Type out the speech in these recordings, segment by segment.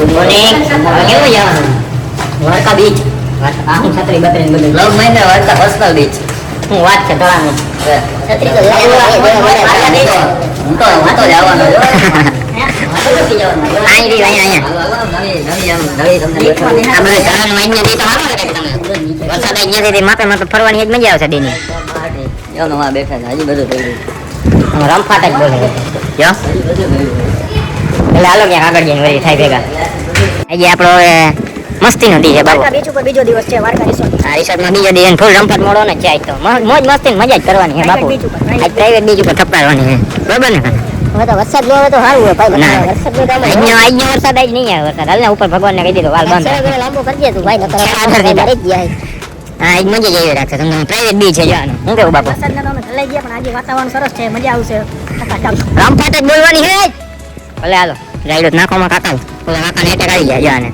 morning કેવું જવાનું Dwarka beach આખું છત્રી બત્રી બધું લવ મહિને દ્વારકા પર્સનલ બીચ હું વાત છે તળાનું છત્રી તો હું તો જવાનો ફરવાની મજા આવશે બેની બેઠા છે હજી બધું થઈ ગયું રમફાટ જ બોલે એટલે હાલો ક્યાંક આગળ જઈને વળી થાય ભેગા આજે આપણો મસ્તી નો દી છે બાબુ બીચ ઉપર બીજો દિવસ છે વારકા રિસોર્ટ આ રિસોર્ટમાં બીજો દી ફૂલ રમફાટ મોડો ને છે આજ તો મોજ મસ્તી મજા જ કરવાની છે બાપુ આજ પ્રાઇવેટ બીચ ઉપર થપડાવવાની છે બરાબર ને હવે તો વરસાદ ન હોય તો સારું હોય ભાઈ વરસાદ આજનો વરસાદ આજ નહીં આવે વરસાદ હાલ ને ઉપર ભગવાનને કહી દીધું વાલ બંધ લાંબો કરજે તું ભાઈ નકર રહી ગયા હા આજ મજા જ આવી રાખશે તમને પ્રાઇવેટ બીચ છે જવાનું હું કેવું બાપુ વરસાદ ના તમે લઈ ગયા પણ આજે વાતાવરણ સરસ છે મજા આવશે રમફાટ જ બોલવાની છે ભલે હાલો રાઈડો નાખોમાં કાકા ઓલા કાકાને એટેક આવી જાય જાને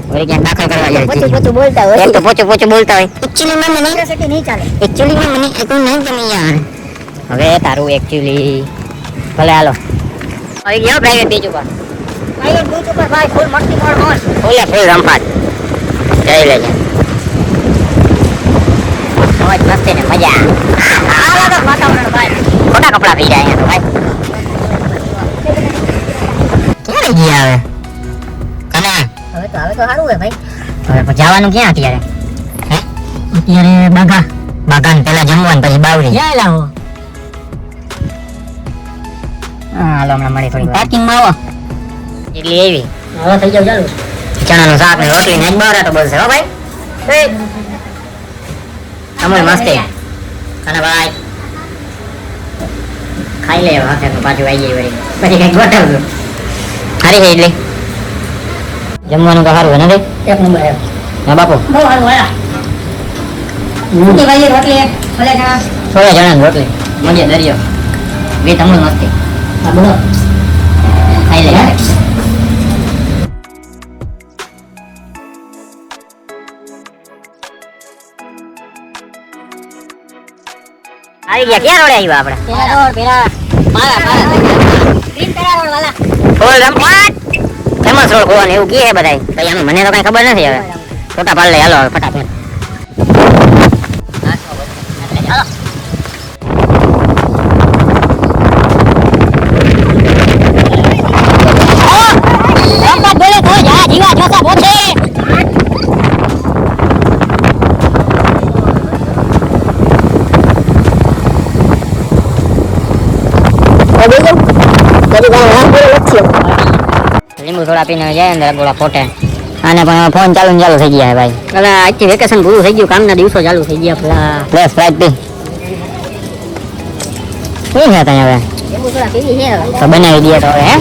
ઓરે ક્યાં દાખલ કરવા જાય પોચું બોલતા હોય એક તો પોચું બોલતા હોય એક્ચ્યુઅલી મને યુનિવર્સિટી નહીં ચાલે એક્ચ્યુઅલી મને એકું નહીં ગમે યાર હવે તારું એક્ચ્યુઅલી ભલે હાલો આવી ગયો પ્રાઇવેટ બીચ ઉપર ભાઈ ફૂલ મસ્તી મોડ ફૂલ રમફાટ જઈ લેજે મોજ મસ્તી ને મજા આવા તો વાતાવરણ ભાઈ ખોટા કપડા પી જાય તો ભાઈ ક્યાં ગયા હવે કના હવે તો સારું હે ભાઈ હવે જવાનું ક્યાં અત્યારે હે અત્યારે બાગાન પેલા જમવાનું પછી બાવરી ક્યાં લાવો હાલો હમણાં મળી થોડી પાર્કિંગ માં આવો એટલી એવી હવે થઈ જાવ ચાલુ ચણાનું શાક ને રોટલી ને જ બહાર તો બોલશે હો ભાઈ અમલ મસ્તી કના ભાઈ ખાઈ લે હવે પાછું આવી જાય વળી પછી કઈક ગોઠવજો હારી છે એટલે જમવાનું તો સારું ને એક નંબર હે હા બાપુ બહુ સારું વાળા ભાઈ રોટલી ભલે જણા સોયા જણા રોટલી મજે દરિયો બે તમલ મસ્તી હા બોલો ખાઈ લે આવી ગયા ક્યાં રોડે આવ્યા આપણે રોડ રમફાટ ફેમસ રોડ ખોવાનું એવું કી હે બધાય કઈ આનું મને તો કઈ ખબર નથી હવે ફોટા પાડ લે હાલો હવે ફટાફટ જીવા જોતા બોથે લીંબુ થોડા પીને જાય અંદર ગોળા ફોટે આને પણ ફોન ચાલુ થઈ ગયા ભાઈ એટલે આજથી વેકેશન પૂરું થઈ ગયું કામના દિવસો ચાલુ થઈ ગયા પેલા પ્લસ ફ્લાઇટ પી શું છે ત્યાં હવે લીંબુ થોડા પીવી છે તો બનાવી દઈએ તો હવે હે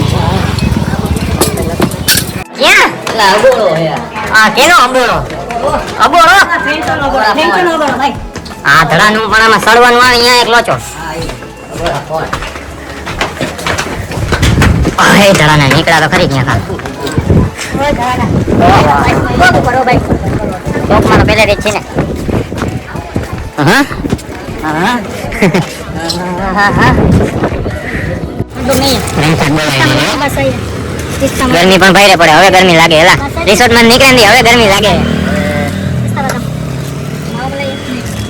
ક્યાં એટલે અબોળો હે આ કેનો અબોળો અબોળો ફેન્ટોનો અબોળો ભાઈ આ ધડાનું પણ આમાં સડવાનું આવે અહીંયા એક લોચો એ ધડાના નીકળ્યા તો ખરી ક્યાં ચોકમાં પેલે જ છે ને ગરમી પણ ભાઈ પડે હવે ગરમી લાગે એલા રિસોર્ટ માં નીકળે ને હવે ગરમી લાગે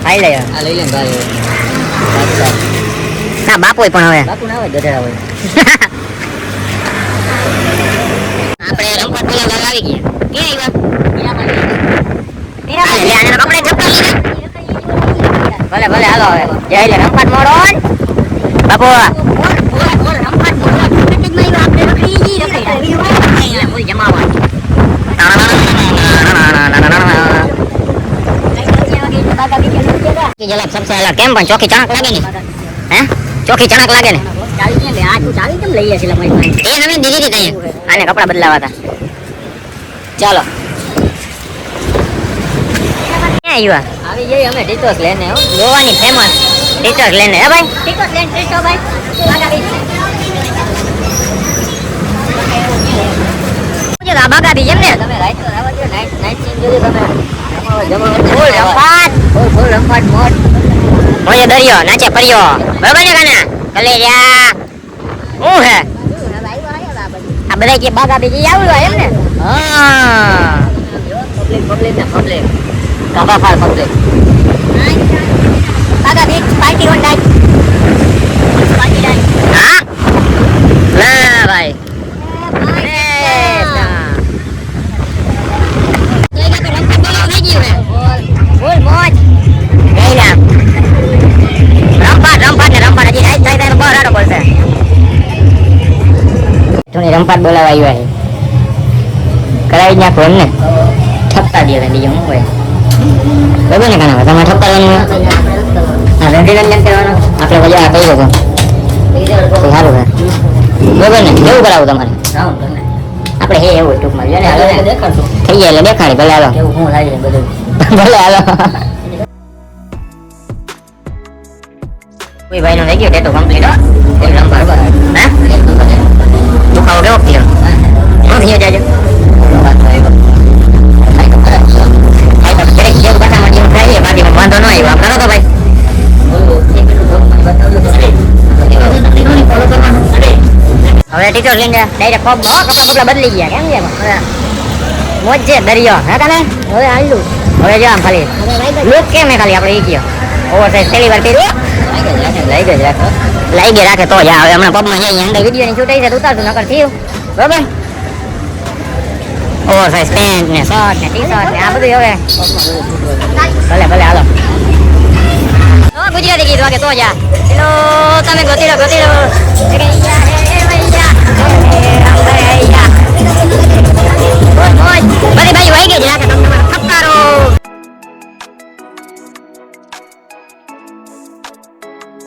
ખાઈ લે લઈ લે ભાઈ ના બાપુ પણ હવે બાપુ ના આવે ગધેડા હોય આપણે રમફાટ પેલા આવી ગયા ભલે ભલે હાલો હવે જય લે રમફાટ મોડો બાપુ सबसे अलग केम पण चौकी चणक लागे ने हैं चौकी चणक लागे ने चाली ले आज चाली केम લઈ આશી લમાઈ એ નમે દીદી દીધી આને કપડા બદલાવા હતા ચાલો ક્યાં આવી જઈએ અમે ટીટોસ લેને હો ગોવાની ફેમસ ટીટોસ લેને હે ભાઈ ટીટોસ લેન ટીટો ભાઈ બાગા બી જેમ ને તમે રાઈટ આવા જો નાઈટ સીન જોજો તમે ફૂલ રમફાટ મોડ મોજે દરિયો નાચે પરિયો બરાબર છે કાના કલેજા હું હે આ બધા કે બાગા બીજી આવડો એમ ને કાબા ફાર પબ્લિક કાકા beach party on diet party diet હા લે ભાઈ રમપાટ બોલાવા આવ્યા છે કરાવી નાખો એમને ઠપકા દે બીજું શું હોય બરોબર ને કાના તમારે ઠપકાવાનું હા વેન્ટિલેશન કરવાનું આપણે મજા કહી દો સારું છે બરોબર ને કેવું કરાવું તમારે આપણે હે એવું ટૂંકમાં થઈ જાય એટલે દેખાડી ભલે હાલો ભલે હાલો કોઈ ભાઈ નો થઈ ગયો ટેટો કમ્પ્લીટ હે દુખાવો કેવો થયો શું થયો જાજો વાંધો ન આવ્યો કરો તો ભાઈ હવે ટીચર લઈને ડાયરેક્ટ પગ કપડા કપડા બદલી ગયા કેમ છે મોજ છે દરિયો હે કાને હવે આલ્યું હવે જો આમ ખાલી લુક કેમ હે ખાલી આપણે એ કયો ઓવર સાઈઝ પહેલી વાર કર્યું લઈ ગઈ રાખે તો જ હવે હમણાં પબમાં જઈએ અંદર વિડીયોની શૂટ આવી છે ઉતારતું નકર થયું બરોબર ઓવર સાઈઝ પેન્ટ ને શર્ટ ને ટી શર્ટ ને આ બધું હવે ભલે ભલે હાલો ગુજરાતી ગીત વાગે તો જા ચલો તમે ગોતી લો બધી બાજુ વાઈ ગઈ જ રાખે